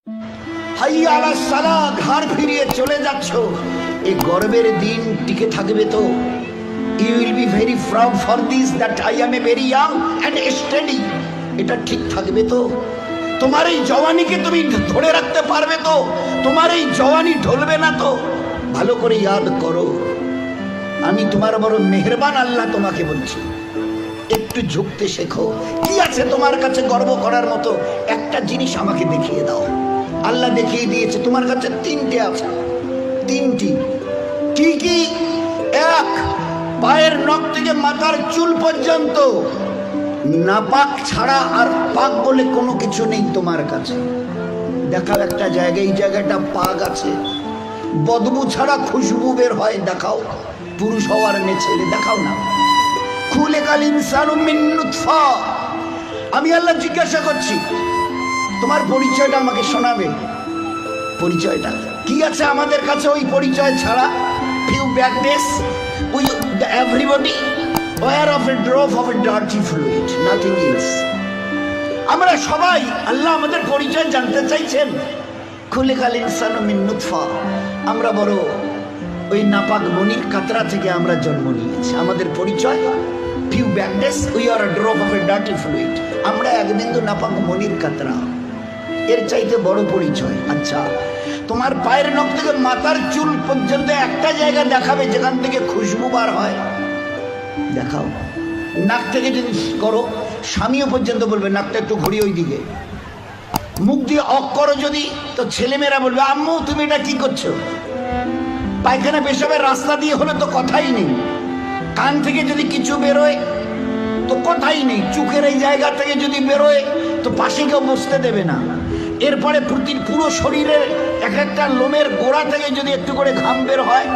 হাইয়া আলাস সালাহ, ঘাড় ফিরিয়ে চলে যাচ্ছ, এই গর্বের দিন টিকে থাকবে তো? You will be very proud for this that I am a very young and steady. এটা ঠিক থাকবে তো? তোমার এই জওয়ানিকে তুমি ধরে রাখতে পারবে তো? তোমার এই জওয়ানি ঢলবে না তো? ভালো করে ইয়াদ করো, আমি তোমার বড় মেহেরবান আল্লাহ তোমাকে বলছি, একটু ঝুঁকতে শেখো। কি আছে তোমার কাছে গর্ব করার মতো? একটা জিনিস আমাকে দেখিয়ে দাও। আল্লাহ দেখিয়ে দিয়েছে তোমার কাছে তিনটে আছে, তিনটি। কি কি? এক, পায়ের নখ থেকে মাথার চুল পর্যন্ত নাপাক ছাড়া আর পাক বলে কোনো কিছু নেই তোমার কাছে। দেখাও একটা জায়গায়, এই জায়গাটা পাক আছে, বদবু ছাড়া খুশবু বের হয়, দেখাও। পুরুষ হওয়ার মেয়ে ছেলে, দেখাও না। খুলিকাল ইনসানু মিন নুতফা। আমি আল্লাহ জিজ্ঞাসা করছি, তোমার পরিচয়টা আমাকে শোনাবে। পরিচয়টা কি আছে আমাদের কাছে ওই পরিচয় ছাড়া? Few back days we everybody were of a drop of a dirty fluid, nothing else. আমরা সবাই, আল্লাহ আমাদের পরিচয় জানতে চাইছেন। খুলিকাল ইনসানু মিন নুতফা। আমরা বড় ওই নাপাক মনির কাতরা থেকে আমরা জন্ম নিয়েছি। আমাদের পরিচয় few back days we are a drop of a dirty fluid. আমরা এক বিন্দু নাপাক মনির কাতরা, এর চাইতে বড় পরিচয়। আচ্ছা, তোমার পায়ের নখ থেকে মাথার চুল পর্যন্ত একটা জায়গা দেখাবে যেখান থেকে খুশবু বার হয়, দেখাও। নাক থেকে যদি করো, স্বামীও পর্যন্ত বলবে নাকটা একটু ঘুরিয়ে ওই দিকে। মুখ দিয়ে অক করো যদি, তো ছেলেমেয়েরা বলবে আম্মু তুমি এটা কি করছো? পায়খানা পেশাবের রাস্তা দিয়ে হলে তো কথাই নেই। কান থেকে যদি কিছু বেরোয় তো কথাই নেই। চোখের এই জায়গা থেকে যদি বেরোয় তো পাশে কেউ বসতে দেবে না। এরপরে পুরো শরীরের এক একটা লোমের গোড়া থেকে যদি একটু করে ঘাম বের হয়,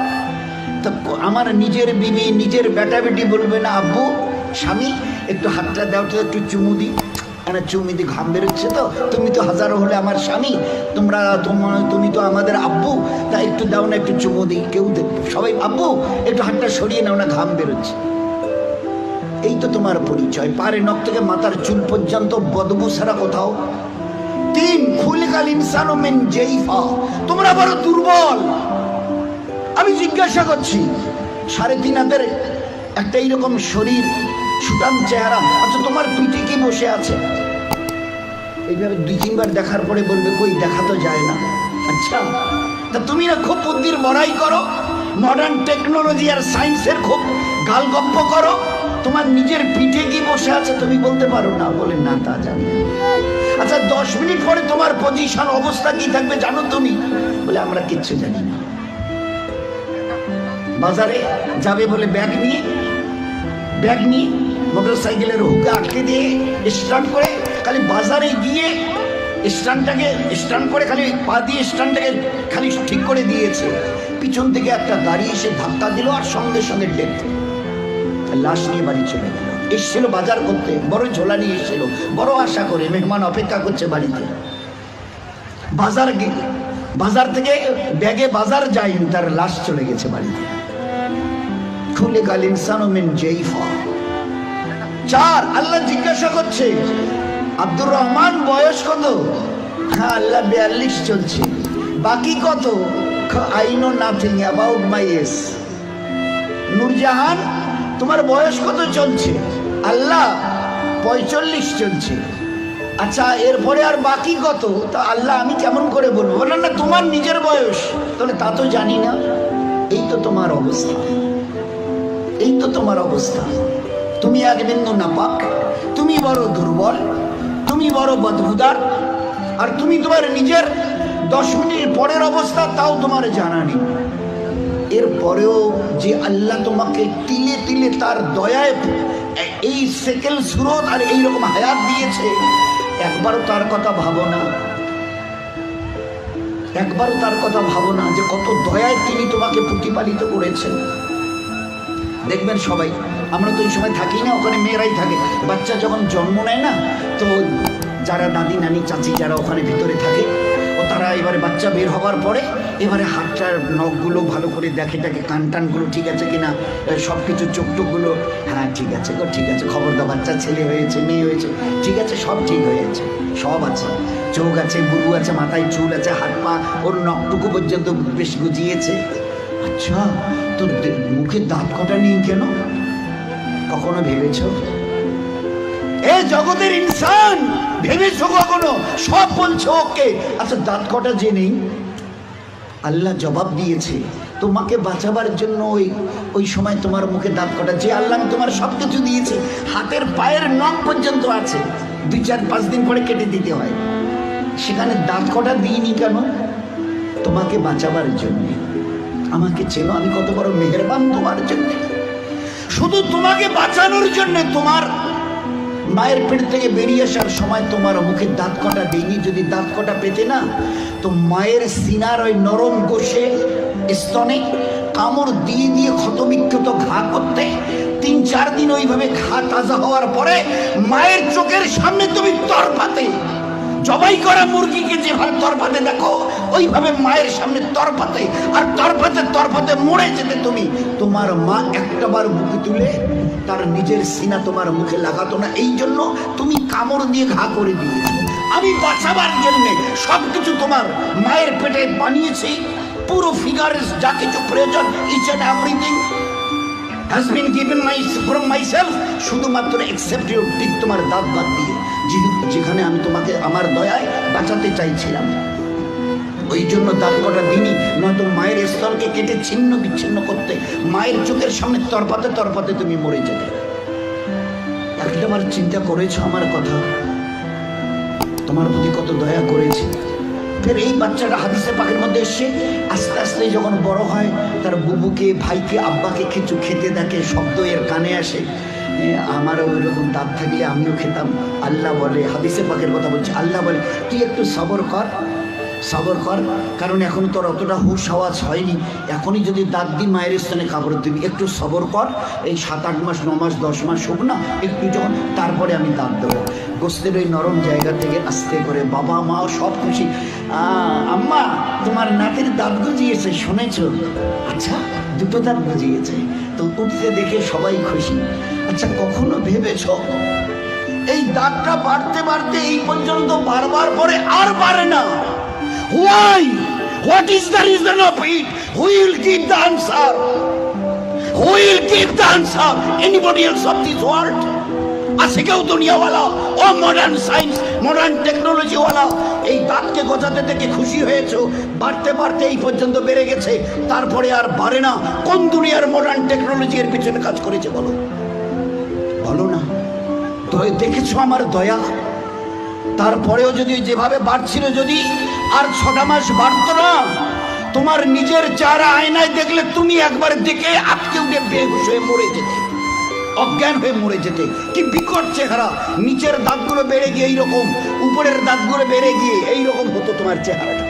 তো আমার নিজের বিবি, নিজের বেটা বেটি বলবে না আব্বু, স্বামী একটু হাতটা দাও তো, একটু চুমু দিই। চুমু দি, ঘাম বেরোচ্ছে তো, তুমি তো হাজারো হলে আমার স্বামী, তুমি তো আমাদের আব্বু, তা একটু দাও না, একটু চুমু দিই। কেউ সবাই আব্বু একটু হাতটা সরিয়ে নাও না, ঘাম বেরোচ্ছে। এই তো তোমার পরিচয়। পারে নখ থেকে মাথার চুল পর্যন্ত বদবু ছাড়া কোথাও। তিন, খুলিকাল ইনসানু মিন জাইফা। তোমরা বড় দুর্বল। আমি জিজ্ঞাসা করছি, 3.5 হাতের একটা এইরকম শরীর, সুটাম চেহারা, আচ্ছা তোমার পিঠে কি বসে আছে? এইভাবে 2-3 বার দেখার পরে বলবে কই, দেখা তো যায় না। আচ্ছা, তা তুমি না খুব বুদ্ধির বড়াই করো, মডার্ন টেকনোলজি আর সায়েন্সের খুব গালগপ্প করো, তোমার নিজের পিঠে কি বসে আছে তুমি বলতে পারো না? বলে না, তা জানি। আচ্ছা 10 মিনিট পরে তোমার পজিশন, অবস্থা কি থাকবে জানো তুমি? বলে আমরা কিচ্ছু জানি না। বাজারে যাবে বলে ব্যাগ নিয়ে মোটর সাইকেলের হুকে আটকে দিয়ে স্টার্ট করে, খালি বাজারে গিয়ে স্ট্যান্ড করে খালি পা দিয়ে স্ট্যান্ডটাকে খালি ঠিক করে দিয়েছে, পিছন থেকে একটা গাড়ি এসে ধাক্কা দিল আর সঙ্গে সঙ্গে ডেথ। লাশ নিয়ে বাড়ি চলে গেল। এসছিল বাজার করতে, বড় ঝোলা নিয়ে এসেছিল, বড় আশা করে মেহমান অপেক্ষা করছে বাড়িতে। বাজার থেকে ব্যাগে বাজার যায়নি, তার লাশ চলে গেছে বাড়িতে। খুলিকাল ইনসানু মিন জাইফা। 4, আল্লাহ জিজ্ঞাসা করছে আব্দুর রহমান বয়স কত? হ্যাঁ আল্লাহ 42 চলছে। বাকি কত? I know nothing about my age. Nurjahan তোমার বয়স কত চলছে? আল্লাহ 45 চলছে। আচ্ছা এরপরে আর বাকি কত? তা আল্লাহ আমি কেমন করে বলবো? বললেন না তোমার নিজের বয়স। তাহলে তা তো জানি না। এই তো তোমার অবস্থা, এই তো তোমার অবস্থা। তুমি এক বিন্দু নাপাক, তুমি বড় দুর্বল, তুমি বড় বদবুদার, আর তুমি তোমার নিজের 10 মিনিট পরের অবস্থা তাও তোমার জানা নেই। এরপরেও যে আল্লাহ তোমাকে তিলে তিলে তার দয়ায় এই সেকেল সুরত আর এইরকম হায়াত দিয়েছে, একবারও তার কথা ভাবো না। একবারও তার কথা ভাবো না যে কত দয়ায় তিনি তোমাকে প্রতিপালিত করেছেন। দেখবেন সবাই, আমরা তো ওই সময় থাকি না, ওখানে মেয়েরাই থাকে। বাচ্চা যখন জন্ম নেয় না, তো যারা দাদি নানি চাচি যারা ওখানে ভিতরে থাকে, ও তারা এবারে বাচ্চা বের হবার পরে এবারে হাতটার নখগুলো ভালো করে দেখে, কান টানগুলো ঠিক আছে কিনা, সব কিছু চোখ টোকগুলো, হ্যাঁ ঠিক আছে গো, ঠিক আছে, খবরদার বাচ্চা ছেলে হয়েছে মেয়ে হয়েছে, ঠিক আছে, সব ঠিক হয়েছে, সব আছে। চোখ আছে, বুরু আছে, মাথায় চুল আছে, হাত পা ওর নখটুকু পর্যন্ত বেশ গুজিয়েছে। আচ্ছা, তোর মুখে দাঁত কটা নেই কেন? কখনো ভেবেছ? এ জগতের ইনসান, ভেবেছো কখনো? সব বলছো ওকে, আচ্ছা দাঁত কটা যে নেই? আল্লাহ জবাব দিয়েছে তোমাকে বাঁচাবার জন্য। ওই সময় তোমার মুখে দাঁত কটা, যে আল্লাহ তোমার সব কিছু দিয়েছে, হাতের পায়ের নখ পর্যন্ত আছে, 2-4-5 দিন পরে কেটে দিতে হয়, সেখানে দাঁত কটা দিইনি কেন? তোমাকে বাঁচাবার জন্য। আমাকে চেনো আমি কত বড় মেহেরবান তোমার জন্য। শুধু তোমাকে বাঁচানোর জন্য তোমার মায়ের পেট থেকে বেরিয়ে আসার সময় তোমার মুখে দাঁত কটা দেয়নি। যদি দাঁত কটা পেতে না, তো মায়ের সিনার ওই নরম গোশে স্তনে কামড় দিয়ে দিয়ে ক্ষতবিক্ষত ঘা করতে, 3-4 দিন ওইভাবে ঘা তাজা হওয়ার পরে মায়ের চোখের সামনে তুমি তরপাতে, জবাই করা মুরগিকে যেভাবে তরপাতে দেখো, ওইভাবে মায়ের সামনে তরপাতে, আর তরপাতে তরপাতে মরে যেতে তুমি। তোমার মা একটাবার মুখে তুলে তার নিজের সিনা তোমার মুখে লাগাতো না, এই জন্য তুমি কামড় দিয়ে ঘা করে দিয়েছো। আমি বাঁচাবার জন্য সবকিছু তোমার মায়ের পেটে বানিয়েছি, পুরো ফিগারের যা কিছু প্রয়োজন, each and everything has been given from myself, শুধুমাত্র except your teeth, তোমার দাঁত বাদ দিয়ে, যেখানে আমি তোমাকে আমার দয়ায় বাঁচাতে চাইছিলাম। ওই জন্য দাঁত কটা দিনই, নয়তো মায়ের স্তনকে কেটে ছিন্ন বিচ্ছিন্ন করতে, মায়ের চোখের সামনে তরপাতে তরপাতে তুমি মরে যেতে। একটাবার চিন্তা করেছো আমার কথা? তোমার প্রতি কত দয়া করেছি। ফের এই বাচ্চাটা হাদিসে পাকের মধ্যে এসে আস্তে আস্তে যখন বড় হয়, তার বুবুকে, ভাইকে, আব্বাকে কিছু খেতে দেখে, শব্দ এর কানে আসে, আমারও ওই রকম দাঁত থাকলে আমিও খেতাম। আল্লাহ বলে, হাদিসে পাকের কথা বলছে, আল্লাহ বলে তুই একটু সবর কর, সবর কর, কারণ এখন তোর অতটা হুশ আওয়াজ হয়নি, এখনই যদি দাঁত দি মায়ের স্থানে কাপড় দিবি, একটু সবর কর, এই 7-8 মাস 9 মাস 10 মাস হোক না একটু, যখন তারপরে আমি দাঁত দেবো। গোস্তের ওই নরম জায়গা থেকে আস্তে করে বাবা মাও সব খুশি, আম্মা তোমার নাতির দাঁত গজিয়েছে শুনেছ? আচ্ছা, 2টো দাঁত গজিয়েছে, তো উঠতে দেখে সবাই খুশি। আচ্ছা, কখনো ভেবেছ এই দাঁতটা বাড়তে বাড়তে এই পর্যন্ত বারবার পরে আর বাড়ে না? Why? What is the reason of it? Who will give the answer? Who will give the answer? Anybody else of this world? আছে কেউ দুনিয়াওয়ালা, ও মডার্ন সায়েন্স, মডার্ন টেকনোলজিওয়ালা, এই দাঁতকে গজাতে থেকে খুশি হয়েছো? বাড়তে বাড়তে এই পর্যন্ত বেড়ে গেছে, তারপরে আর বাড়ে না। কোন দুনিয়ার মডার্ন টেকনোলজি এর পিছনে কাজ করেছে বলো? বলো না। তো দেখেছো আমার দয়া? তারপরেও যদি যেভাবে বাড়ছিল, যদি আর 6টা মাস বাড়তো না, তোমার নিজের চেহারা আয়নায় দেখলে তুমি একবার দেখে আটকে উঠে বেহুশ হয়ে মরে যেতে, অজ্ঞান হয়ে মরে যেতে। কি বিকট চেহারা! নিচের দাঁতগুলো বেড়ে গিয়ে এইরকম, উপরের দাঁতগুলো বেড়ে গিয়ে এইরকম হতো তোমার চেহারাটা,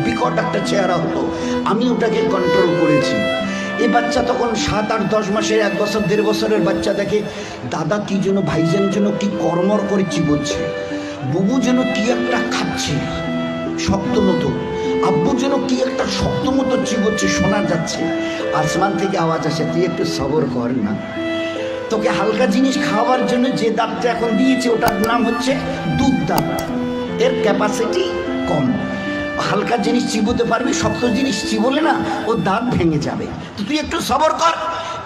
বিকট একটা চেহারা হতো। আমি ওটাকে কন্ট্রোল করেছি। এই বাচ্চা তখন 7-8-10 মাসের, 1 বছর 1.5 বছরের বাচ্চা দেখে দাদা কি যেন, ভাইজান যেন কি কর্মর করে চিবোচ্ছে, বুবু যেন কি একটা খাচ্ছে শক্ত মতো, আব্বু যেন কি একটা শক্ত মতো চিবোচ্ছে, শোনা যাচ্ছে। আসমান থেকে আওয়াজ আসে, তুই একটু সবর কর না, তোকে হালকা জিনিস খাওয়ার জন্য যে দাঁতটা এখন দিয়েছে ওটার নাম হচ্ছে দুধ দাঁত, এর ক্যাপাসিটি কম, হালকা জিনিস চিবোতে পারবি, শক্ত জিনিস চিবোলে না ও দাঁত ভেঙে যাবে, তো তুই একটু সবর কর।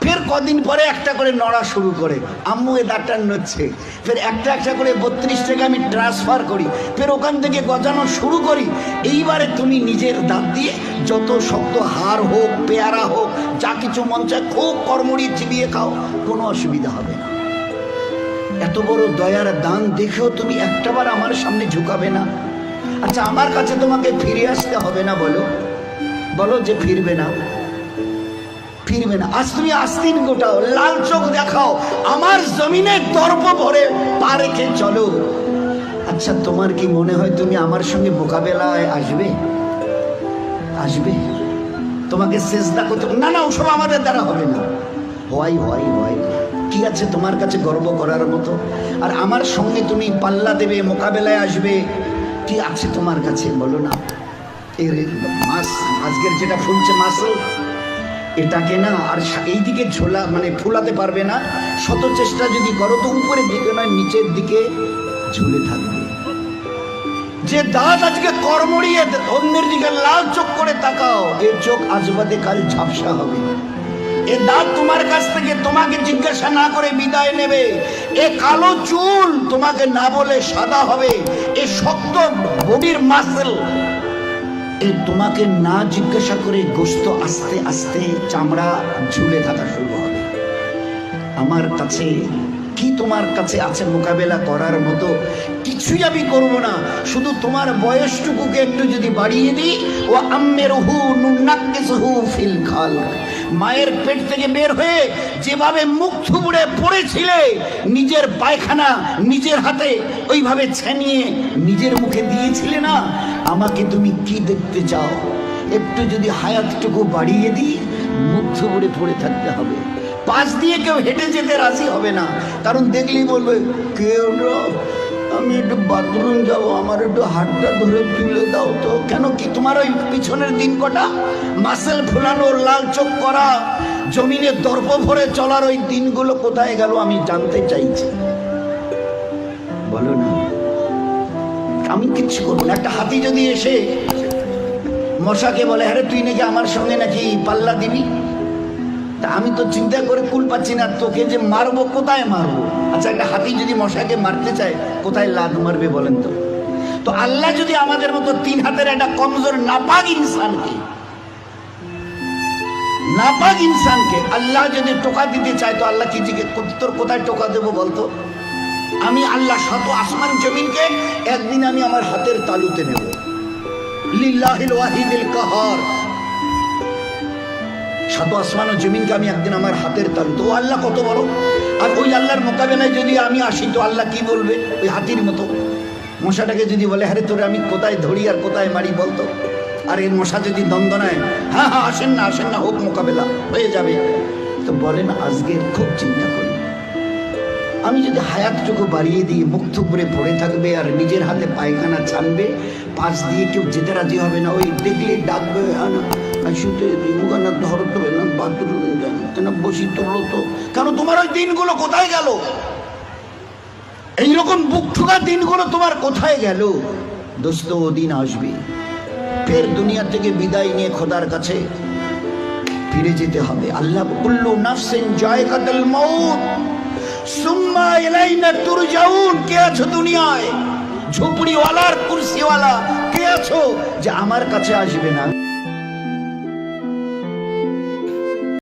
ফের কদিন পরে একটা করে নড়া শুরু করে, আম্মু এ দাঁতটা নড়ছে, ফের একটা একটা করে 32 টাকা আমি ট্রান্সফার করি, ফের ওখান থেকে গজানো শুরু করি। এইবারে তুমি নিজের দাঁত দিয়ে যত শক্ত হাড় হোক, পেয়ারা হোক, যা কিছু মন চায় খুব কর্মড়ি চিবিয়ে খাও, কোনো অসুবিধা হবে না। এত বড় দয়ার দান দেখেও তুমি একটাবার আমার সামনে ঝুঁকাবে না? আচ্ছা, আমার কাছে তোমাকে ফিরে আসতে হবে না? বলো বলো যে ফিরবে না, ফিরবে না। আজ তুমি আস্তিন গোটাও, লাল চোখ দেখাও, আমার জমিনে দর্প ভরে পা রেখে চলো। আচ্ছা, তোমার কি মনে হয় তুমি আমার সঙ্গে মোকাবেলায় আসবে? আসবে? তোমাকে সেজদা করতে না, না, ওসব আমাদের দ্বারা হবে না। হয় হয় হয়, কি আছে তোমার কাছে গর্ব করার মতো? আর আমার সঙ্গে তুমি পাল্লা দেবে, মোকাবেলায় আসবে, কি আছে তোমার কাছে বলো না? এর মাস আজকের যেটা ফুলছে মাসল, এটাকে না আর এইদিকে ঝোলা মানে ফুলাতে পারবে না। শত চেষ্টা যদি করো তো উপরের দিকে নয়, নিচের দিকে ঝুলে থাকবে। যে দাঁত আজকে কর্মড়িয়ে অন্যের দিকে লাল চোখ করে তাকাও, এর চোখ আজ বাদে কাল ঝাপসা হবে। এ দাঁত তোমার কাছ থেকে তোমাকে জিজ্ঞাসা না করে বিদায় নেবে। এ কালো চুল তোমাকে না বলে সাদা হবে। এ শক্ত বডির মাসল এ তোমাকে না জিজ্ঞাসা করে গোশত আস্তে আস্তে চামড়া ঝুলে থাকা শুরু হবে। আমার কাছে কি তোমার কাছে আছে মোকাবেলা করার মতো? কিছুই আমি করব না, শুধু তোমার বয়সটুকুকে একটু যদি বাড়িয়ে দিই। ও আম্মেরহু নুনাক্কিসহু ফিল খালক, মায়ের পেট থেকে বের হয়ে যেভাবে মুখ থুবড়ে পড়েছিলে, নিজের পায়খানা নিজের হাতে ওইভাবে ছেনিয়ে নিজের মুখে দিয়েছিলে না, আমাকে তুমি কি দেখতে চাও? একটু যদি হায়াতটুকু বাড়িয়ে দিই, মুখ থুবড়ে পড়ে থাকতে হবে। পাশ দিয়ে কেউ হেঁটে যেতে রাজি হবে না, কারণ দেখলেই বলবে কেউ আমি একটু বাথরুম যাবো, আমার একটু হাতটা ধরে তুলে দাও তো। কেন কি তোমার ওই পিছনের দিন কটা মাসেল ফুলানো, লাল চোখ করা, জমিনে দর্প ভরে চলার ওই দিনগুলো কোথায় গেল আমি জানতে চাইছি। বলো না, আমি কিচ্ছু করবো না। একটা হাতি যদি এসে মশাকে বলে আরে তুই নাকি আমার সঙ্গে নাকি পাল্লা দিবি, তা আমি তো চিন্তা করে কুল পাচ্ছি না, তোকে যে মারবো কোথায় মারবো। আচ্ছা, একটা হাতি যদি মশাকে মারতে চায় কোথায় লাদ মারবে বলেন তো? তো আল্লাহ যদি আমাদের মতো 3 হাতের একটা কমজোর নাপাক ইনসানকে আল্লাহ যদি টোকা দিতে চায়, তো আল্লাহ কি জিজ্ঞেস তোর কোথায় টোকা দেবো বলতো? আমি আল্লাহ শত আসমান জমিনকে একদিন আমি আমার হাতের তালুতে নেব। লিল্লাহিল ওয়াহিদিল কাহার, শত আসমান ও জমিনকে আমি একদিন আমার হাতের তালু। তো আল্লাহ কত বড়! আর ওই আল্লাহর মোকাবেলায় যদি আমি আসি, তো আল্লাহ কি বলবে? ওই হাতির মতো মশাটাকে যদি বলে আরে তোরে আমি কোথায় ধরি আর কোথায় মারি বলতো? আর এই মশা যদি দ্বন্দ্বনায় হ্যাঁ হ্যাঁ আসেন না হোক, মোকাবেলা হয়ে যাবে। তো বলেন, আজকে খুব চিন্তা করি, আমি যদি হায়াতটুকু বাড়িয়ে দিই, মুখ থুবড়ে পড়ে থাকবে আর নিজের হাতে পায়খানা ছানবে, পাশ দিয়ে কেউ যেতে রাজি হবে না। ওই দেখলে ডাকবে শুতে মুখানা ধরতে হবে না, বাথরুম না বসি তোলো তো। কেন তোমার ওই দিনগুলো কোথায় গেল? এইরকম বুক ঠুকা দিনগুলো তোমার কোথায় গেল? দোস্ত, ও দিন আসবে, ফের দুনিয়া থেকে বিদায় নিয়ে খোদার কাছে ফিরে যেতে হবে। আল্লাহ কুল্লু নাফসিন যায়কাতুল মাউত সুম্মা ইলাইনা তুরজাউন। কে আছো দুনিয়ায়? ঝুপড়িওয়ালা আর কুরসিওয়ালা কে আছো যে আমার কাছে আসবে না?